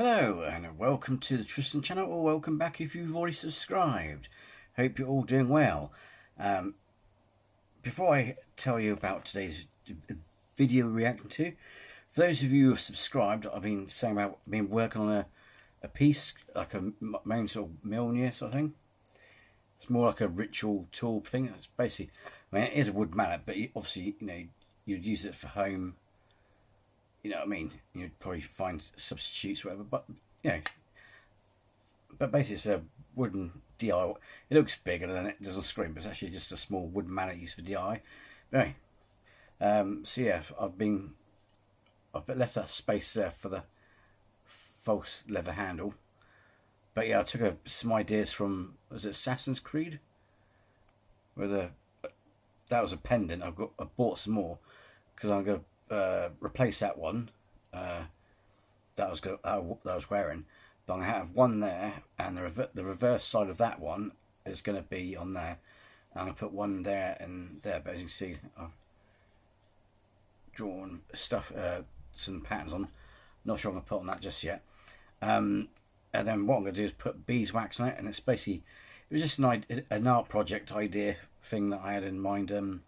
Hello and welcome to the Tristan channel, or welcome back if you've already subscribed. Hope you're all doing well. Before I tell you about today's video we're reacting to, for those of you who have subscribed, I've been working on a piece, like a main sort of Milner sort of thing. It's more like a ritual tool thing. It's basically, it is a wood mallet, but obviously, you'd use it for home. You know what I mean? You'd probably find substitutes, whatever. But basically it's a wooden DIY. It looks bigger than it doesn't scream, but it's actually just a small wooden mallet used for DIY. But anyway, so yeah, I've left that space there for the false leather handle. But yeah, I took some ideas from, was it Assassin's Creed? That was a pendant. I bought some more because I'm going to replace that one that I was wearing. But I'm going to have one there, and the reverse side of that one is going to be on there. And I'm going to put one there and there. But as you can see, I've drawn stuff, some patterns on. Not sure I'm going to put on that just yet. And then what I'm going to do is put beeswax on it, and it's basically, it was just an art project idea thing that I had in mind to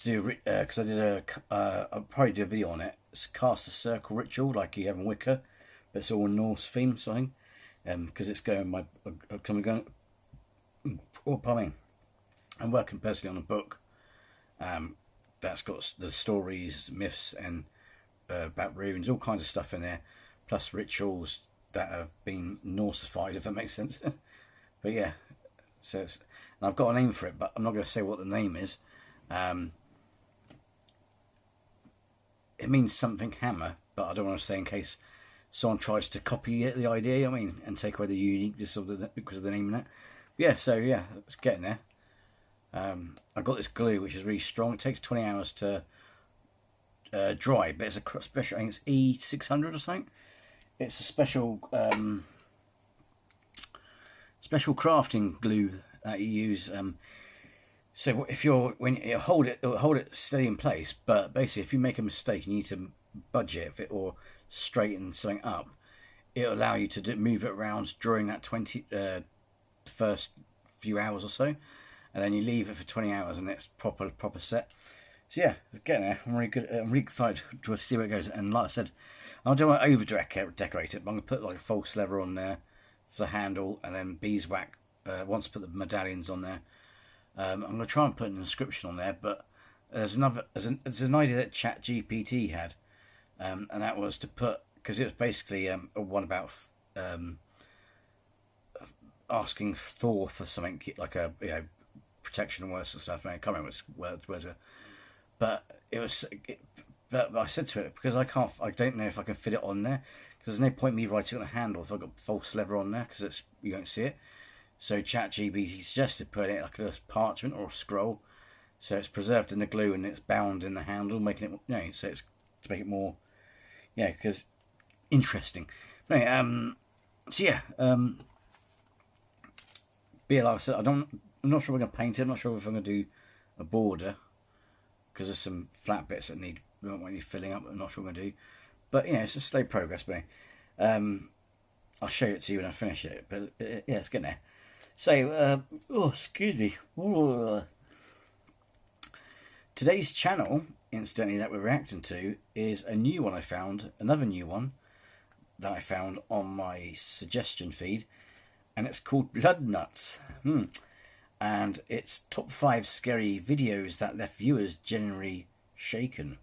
do, because I did I'll probably do a video on it. It's cast a circle ritual like you have in Wicca, but it's all Norse theme sort of thing, because it's going I'm working personally on a book that's got the stories, myths, and about runes, all kinds of stuff in there, plus rituals that have been Norseified, if that makes sense. But yeah, so and I've got a name for it, but I'm not going to say what the name is. It means something hammer, but I don't want to say in case someone tries to copy it, the idea, and take away the uniqueness of because of the name in it. But yeah, so yeah, it's getting there. I've got this glue which is really strong. It takes 20 hours to dry, but it's a special, I think it's E600 or something. It's a special special crafting glue that you use. So when you hold it steady in place. But basically, if you make a mistake, you need to budget it or straighten something up. It'll allow you to move it around during that first few hours or so, and then you leave it for 20 hours, and it's proper set. So yeah, it's getting there. I'm really excited to see where it goes. And like I said, I don't want to over decorate it, but I'm gonna put like a false leather on there for the handle, and then beeswax. Once I put the medallions on there. I'm going to try and put an inscription on there, but there's an idea that ChatGPT had, and that was to put, because it was basically a one about asking Thor for something like a protection and worse and stuff. I can't remember what words were, but it was. But I said to it, because I don't know if I can fit it on there, because there's no point me writing on a handle if I've got false leather on there, because you don't see it. So ChatGPT suggested putting it like a parchment or a scroll, so it's preserved in the glue and it's bound in the handle, making it, so it's to make it more, because interesting. But anyway, so yeah, but yeah, like I said, I'm not sure we're going to paint it. I'm not sure if I'm going to do a border, because there's some flat bits that need filling up. I'm not sure what I'm going to do, but it's a slow progress. But I'll show it to you when I finish it. But yeah, it's getting there. So, excuse me. Today's channel, incidentally, that we're reacting to is a new one I found, another new one that I found on my suggestion feed, and it's called Bloodnuts. And it's top 5 scary videos that left viewers generally shaken.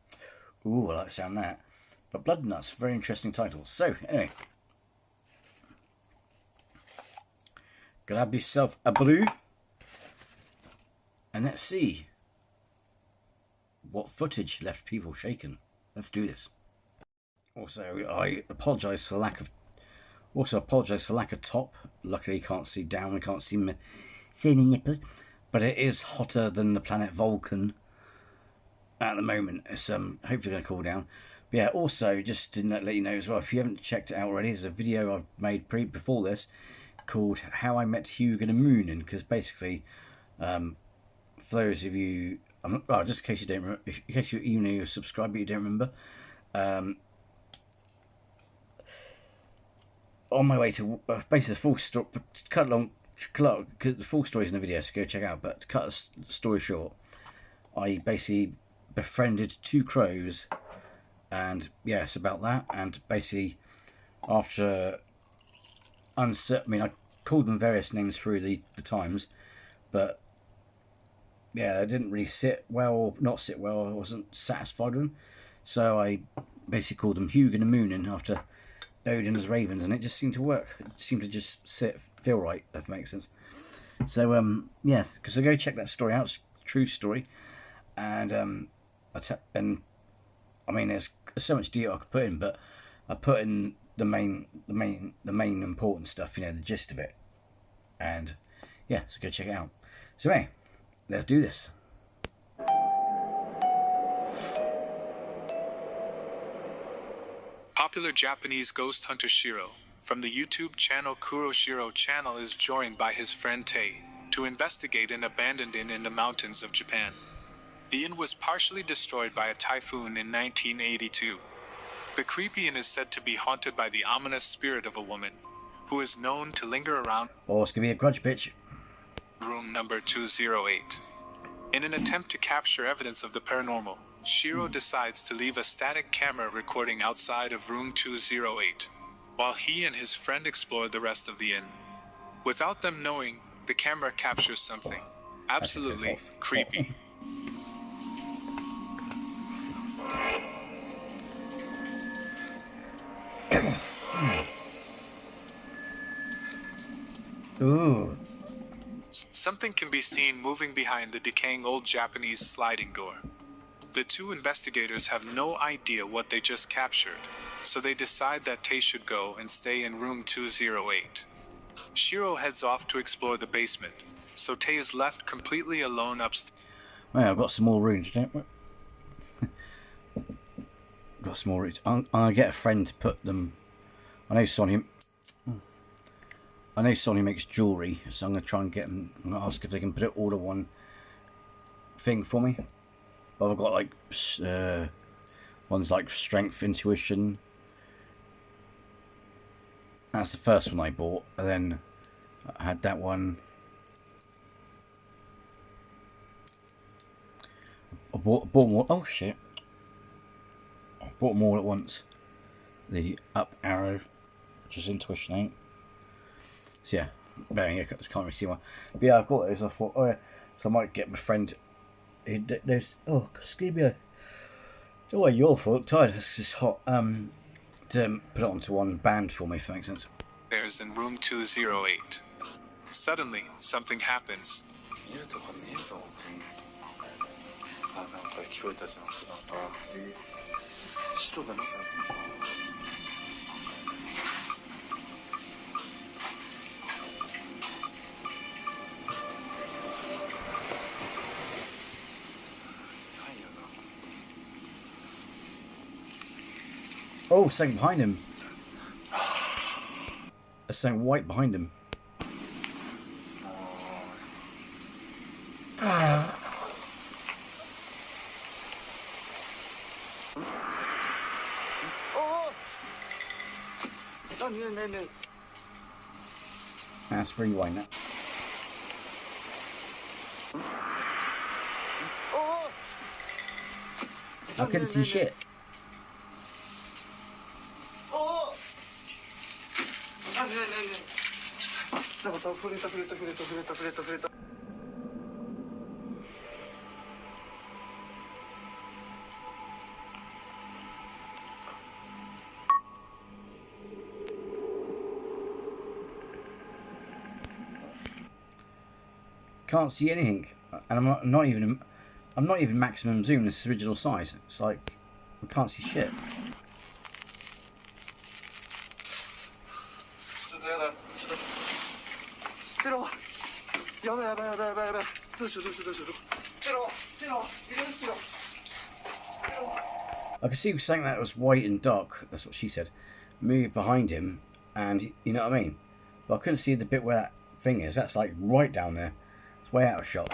Ooh, I like the sound of that. But Bloodnuts, very interesting title. So, anyway. Grab yourself a brew, and let's see what footage left people shaken. Let's do this. Also, I apologise for lack of top. Luckily, you can't see down. We can't see my thin nipple, but it is hotter than the planet Vulcan at the moment. It's hopefully going to cool down. But yeah, also just to let you know as well, if you haven't checked it out already, there's a video I've made before this called "How I Met Hugo the Moonin," because basically, for those of you, just in case you don't remember, even though you're subscribed but you don't remember, on my way to basically the full story. Cut long, because the full story's in the video, so go check out. But to cut the story short, I basically befriended 2 crows, and yeah, it's about that. And basically, after I mean, I called them various names through the times, but yeah, they didn't really sit well, not sit well. I wasn't satisfied with them, so I basically called them Hugin and Moonin after Odin's ravens, and it just seemed to work. It seemed to just feel right, if that makes sense. So yeah, because I go check that story out. It's a true story, and I mean, there's so much detail I could put in, but I put in the main important stuff, you know, the gist of it, and yeah, so go check it out. So hey, let's do this. Popular Japanese ghost hunter Shiro from the YouTube channel Kuroshiro channel is joined by his friend Tei to investigate an abandoned inn in the mountains of Japan. The inn was partially destroyed by a typhoon in 1982. The creepy inn is said to be haunted by the ominous spirit of a woman who is known to linger around it's gonna be a grudge, bitch. Room number 208. In an attempt to capture evidence of the paranormal, Shiro decides to leave a static camera recording outside of room 208, while he and his friend explore the rest of the inn. Without them knowing, the camera captures something absolutely creepy. Ooh. Something can be seen moving behind the decaying old Japanese sliding door. The 2 investigators have no idea what they just captured, so they decide that Tei should go and stay in room 208. Shiro heads off to explore the basement, so Tei is left completely alone upstairs. Well, I've got some more rooms, don't I? Got some more rooms. I'm gonna get a friend to put them. I know Sonny makes jewellery, so I'm gonna try and get them. I'm gonna ask if they can put it all to one thing for me. But I've got like one's like strength, intuition. That's the first one I bought, and then I had that one. I bought more. Oh shit! I bought more at once. The up arrow, which is intuition 8. So yeah, bearing I can't really see one. But yeah, I've got those. I thought, oh yeah, so I might get my friend. There's excuse me. Oh, your fault. Tired. It's just hot. To put it onto one band for me, if that makes sense. There's in room 208. Suddenly, something happens. Oh, something behind him. There's something white behind him. That's rewind that. I couldn't see shit. Can't see anything, and I'm not even maximum zoom. This original size. It's like I can't see shit. I could see something that was white and dark. That's what she said. Move behind him, and you know what I mean. But I couldn't see the bit where that thing is. That's like right down there. It's way out of shot.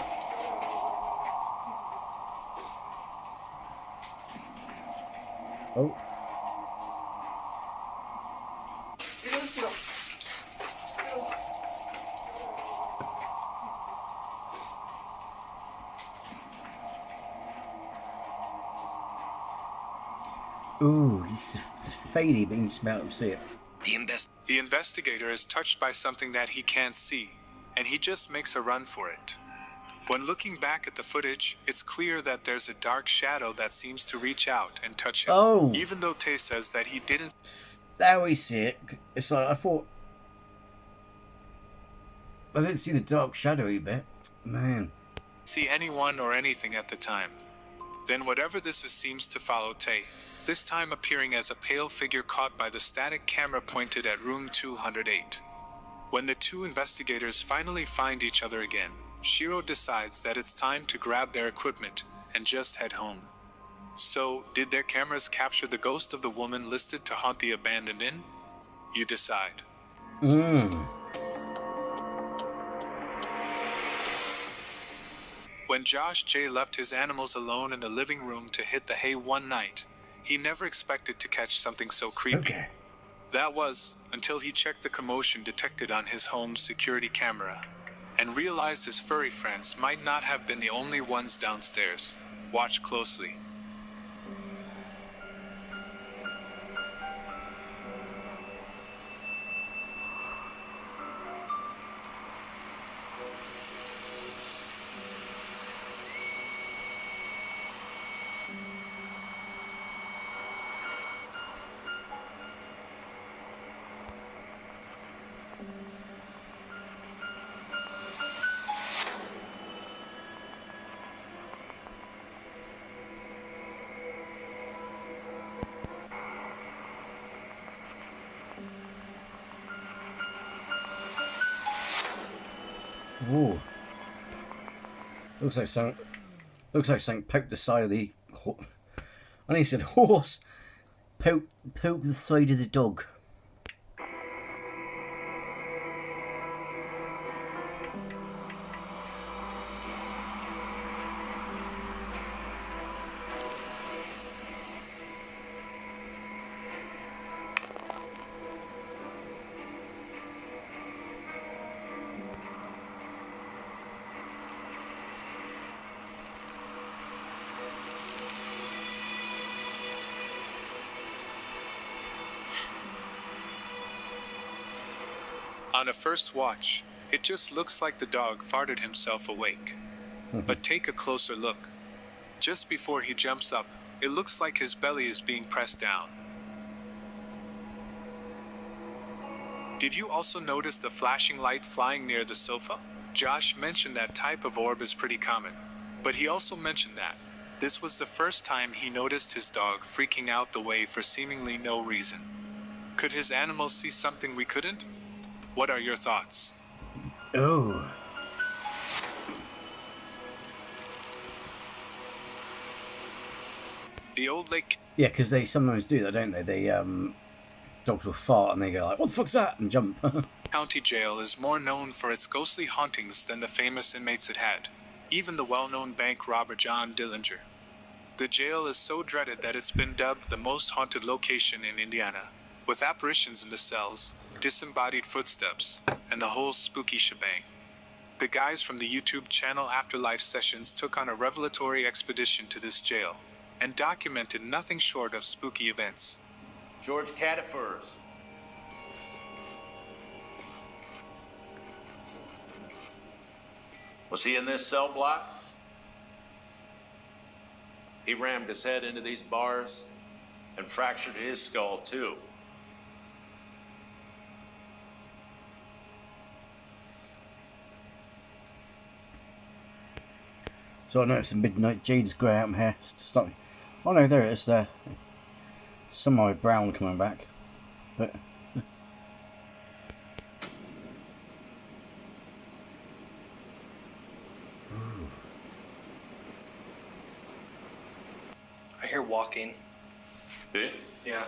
Oh. Ooh, it's fadey, but you can just about see it. The investigator is touched by something that he can't see, and he just makes a run for it. When looking back at the footage, it's clear that there's a dark shadow that seems to reach out and touch him. Oh! Even though Tay says that he didn't. There we see it. It's like, I thought... I didn't see the dark shadowy bit. Man. See anyone or anything at the time. Then whatever this is seems to follow Tay, this time appearing as a pale figure caught by the static camera pointed at room 208. When the two investigators finally find each other again, Shiro decides that it's time to grab their equipment and just head home. So, did their cameras capture the ghost of the woman listed to haunt the abandoned inn? You decide. When Josh J left his animals alone in the living room to hit the hay one night, he never expected to catch something so creepy. Okay. That was, until he checked the commotion detected on his home's security camera, and realized his furry friends might not have been the only ones downstairs. Watch closely. Ooh. Looks like something poked the side of the... I think he said horse. Poke the side of the dog. On a first watch, it just looks like the dog farted himself awake. But take a closer look. Just before he jumps up, it looks like his belly is being pressed down. Did you also notice the flashing light flying near the sofa? Josh mentioned that type of orb is pretty common, but he also mentioned that this was the first time he noticed his dog freaking out the way for seemingly no reason. Could his animals see something we couldn't? What are your thoughts? Oh. The old lake. Yeah, because they sometimes do that, don't they? They dogs will fart and they go like, "What the fuck's that?" and jump. County Jail is more known for its ghostly hauntings than the famous inmates it had, even the well-known bank robber John Dillinger. The jail is so dreaded that it's been dubbed the most haunted location in Indiana, with apparitions in the cells, disembodied footsteps, and the whole spooky shebang. The guys from the YouTube channel Afterlife Sessions took on a revelatory expedition to this jail, and documented nothing short of spooky events. George Catafers. Was he in this cell block? He rammed his head into these bars and fractured his skull too. So I noticed the midnight Jade's grey out here. Starting. Oh no, there it is. There. Some of my brown coming back, but. I hear walking. Did? Yeah.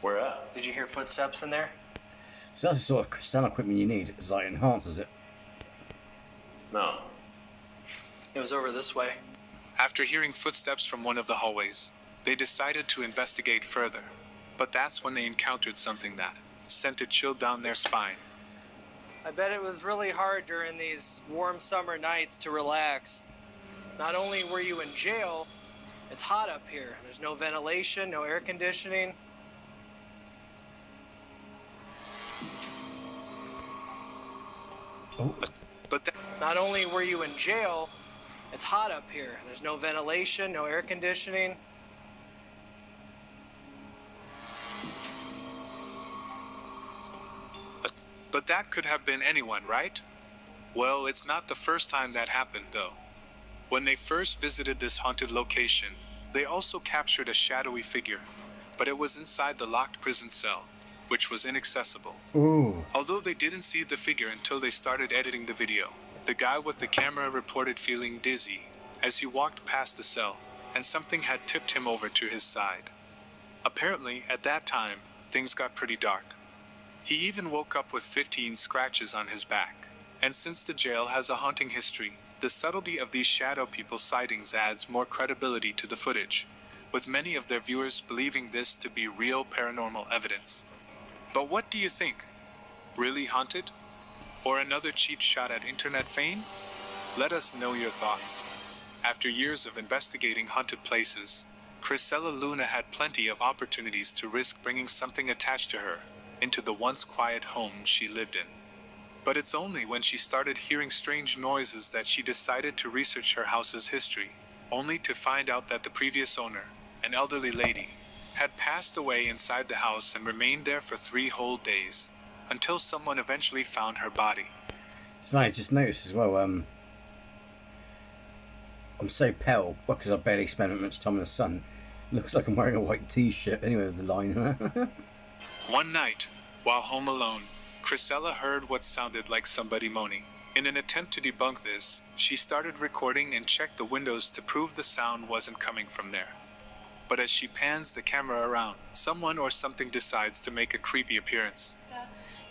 Where at? Did you hear footsteps in there? So that's the sort of sound equipment you need. It's like enhances it. No. It was over this way. After hearing footsteps from one of the hallways, they decided to investigate further. But that's when they encountered something that sent a chill down their spine. I bet it was really hard during these warm summer nights to relax. Not only were you in jail, it's hot up here. There's no ventilation, no air conditioning. Oh. But Not only were you in jail, it's hot up here. There's no ventilation, no air conditioning. But that could have been anyone, right? Well, it's not the first time that happened, though. When they first visited this haunted location, they also captured a shadowy figure, but it was inside the locked prison cell, which was inaccessible. Ooh. Although they didn't see the figure until they started editing the video, the guy with the camera reported feeling dizzy as he walked past the cell, and something had tipped him over to his side. Apparently, at that time, things got pretty dark. He even woke up with 15 scratches on his back. And since the jail has a haunting history, the subtlety of these shadow people sightings adds more credibility to the footage, with many of their viewers believing this to be real paranormal evidence. But what do you think? Really haunted? Or another cheap shot at internet fame? Let us know your thoughts. After years of investigating haunted places, Chrisella Luna had plenty of opportunities to risk bringing something attached to her into the once quiet home she lived in. But it's only when she started hearing strange noises that she decided to research her house's history, only to find out that the previous owner, an elderly lady, had passed away inside the house and remained there for 3 whole days, until someone eventually found her body. It's funny, I just noticed as well, I'm so pale, because I barely spent much time in the sun. It looks like I'm wearing a white t-shirt, anyway, with the line. One night, while home alone, Chrisella heard what sounded like somebody moaning. In an attempt to debunk this, she started recording and checked the windows to prove the sound wasn't coming from there. But as she pans the camera around, someone or something decides to make a creepy appearance.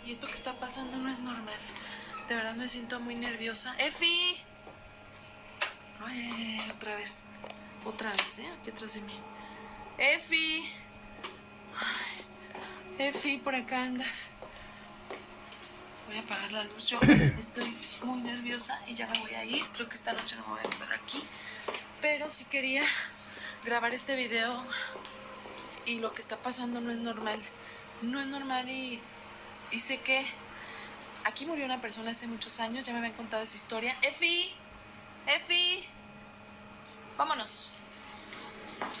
Y esto que está pasando no es normal. De verdad me siento muy nerviosa. ¡Efi! Ay, otra vez. Otra vez, aquí atrás de mí. ¡Efi! Ay, Efi, por acá andas. Voy a apagar la luz. Yo estoy muy nerviosa y ya me voy a ir. Creo que esta noche no me voy a quedar aquí. Pero sí quería grabar este video. Y lo que está pasando no es normal. No es normal y sé que aquí murió una persona hace muchos años. Ya me habían contado esa historia. ¡Efi! ¡Efi! Vámonos.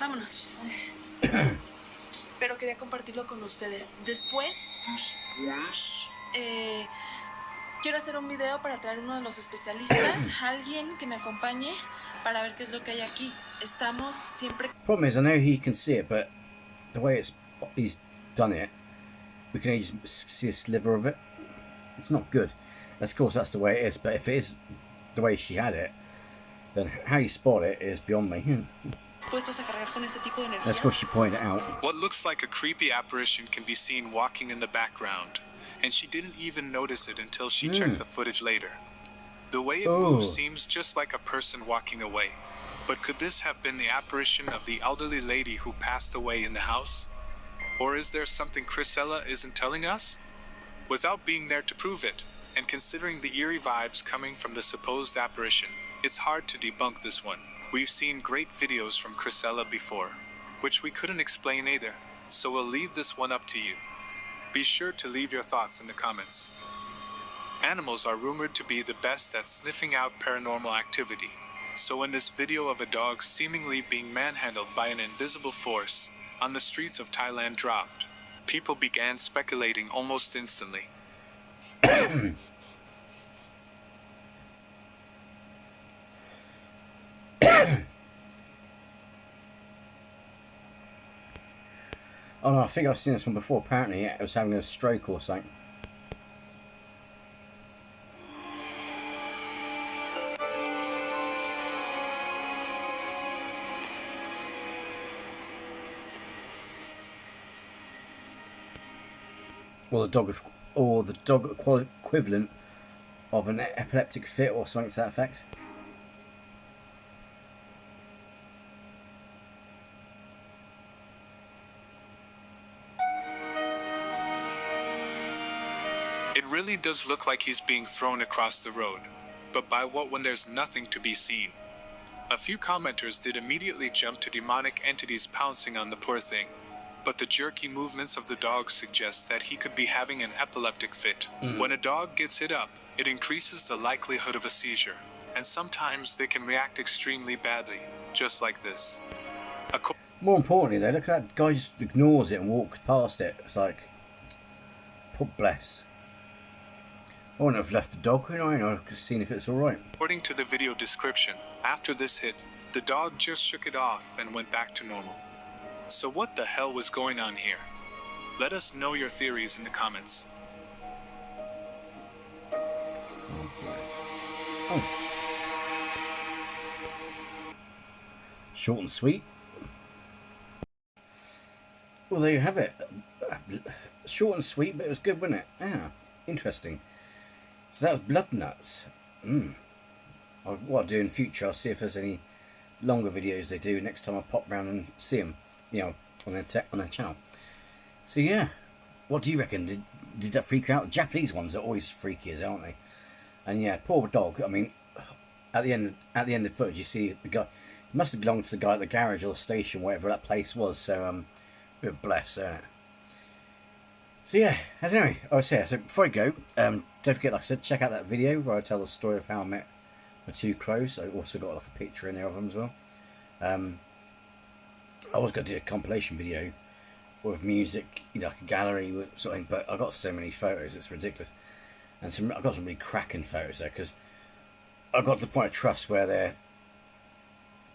Vámonos. Pero quería compartirlo con ustedes. Después, quiero hacer un video para traer uno de los especialistas, alguien que me acompañe para ver qué es lo que hay aquí. Estamos siempre... Problem is, I know he can see it, but the way he's done it, we can only just see a sliver of it. It's not good. Of course, that's the way it is, but if it is the way she had it, then how you spot it is beyond me. That's because she pointed it out. What looks like a creepy apparition can be seen walking in the background, and she didn't even notice it until she checked the footage later. The way it moves seems just like a person walking away. But could this have been the apparition of the elderly lady who passed away in the house? Or is there something Chrisella isn't telling us? Without being there to prove it, and considering the eerie vibes coming from the supposed apparition, it's hard to debunk this one. We've seen great videos from Chrisella before, which we couldn't explain either, so we'll leave this one up to you. Be sure to leave your thoughts in the comments. Animals are rumored to be the best at sniffing out paranormal activity, so when this video of a dog seemingly being manhandled by an invisible force on the streets of Thailand dropped, people began speculating almost instantly. Oh no, I think I've seen this one before. Apparently it was having a stroke or something. Or the dog equivalent of an epileptic fit or something to that effect. It really does look like he's being thrown across the road. But by what when there's nothing to be seen? A few commenters did immediately jump to demonic entities pouncing on the poor thing. But the jerky movements of the dog suggest that he could be having an epileptic fit. When a dog gets hit up, it increases the likelihood of a seizure. And sometimes they can react extremely badly, just like this. More importantly though, look at that guy, just ignores it and walks past it. It's like, poor bless. I wouldn't have left the dog, you know, I've just seen if it's alright. According to the video description, after this hit, the dog just shook it off and went back to normal. So what the hell was going on here? Let us know your theories in the comments. Oh, bless. Oh. Short and sweet. Well, there you have it. Short and sweet, but it was good, wasn't it? Yeah, interesting. So that was Bloodnuts. What I'll do in future, I'll see if there's any longer videos they do next time I pop round and see them, you know, on their channel. So yeah, what do you reckon? Did that freak you out? The Japanese ones are always freaky, aren't they? And yeah, poor dog. I mean, at the end of the footage, you see the guy. He must have belonged to the guy at the garage or the station, whatever that place was. So we were blessed there. So yeah, as anyway, I was here. So before I go, don't forget, like I said, check out that video where I tell the story of how I met my two crows. I also got like a picture in there of them as well. I was going to do a compilation video with music, you know, like a gallery with something, but I got so many photos, it's ridiculous. And I got some really cracking photos there because I got to the point of trust where they're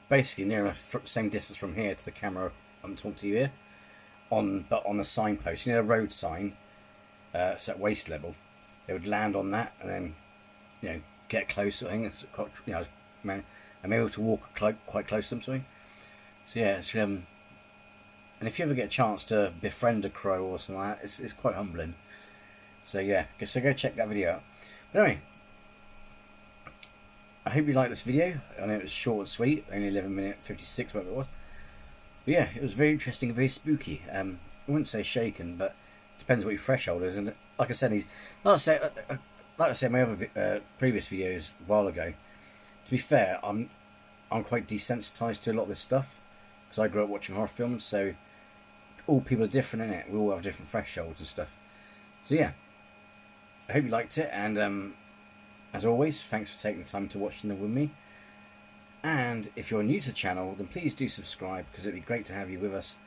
basically near enough same distance from here to the camera I'm talking to you here, but on a signpost, you know, a road sign, it's at waist level. They would land on that and then, you know, get close. I think it's quite, you know, I'm able to walk quite close to them. Something. So yeah, it's, and if you ever get a chance to befriend a crow or something like that, it's quite humbling. So yeah, so go check that video out. But anyway, I hope you liked this video. I know it was short and sweet, only 11 minutes 56, whatever it was. But yeah, it was very interesting, very spooky. I wouldn't say shaken, but it depends what your threshold is. And like I said, like I said, my other previous videos a while ago. To be fair, I'm quite desensitized to a lot of this stuff because I grew up watching horror films. So all people are different, innit? We all have different thresholds and stuff. So yeah, I hope you liked it, and as always, thanks for taking the time to watch them with me. And if you're new to the channel, then please do subscribe because it'd be great to have you with us.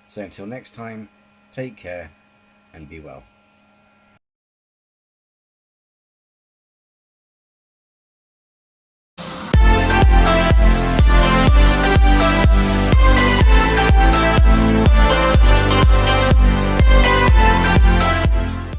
So until next time, take care and be well.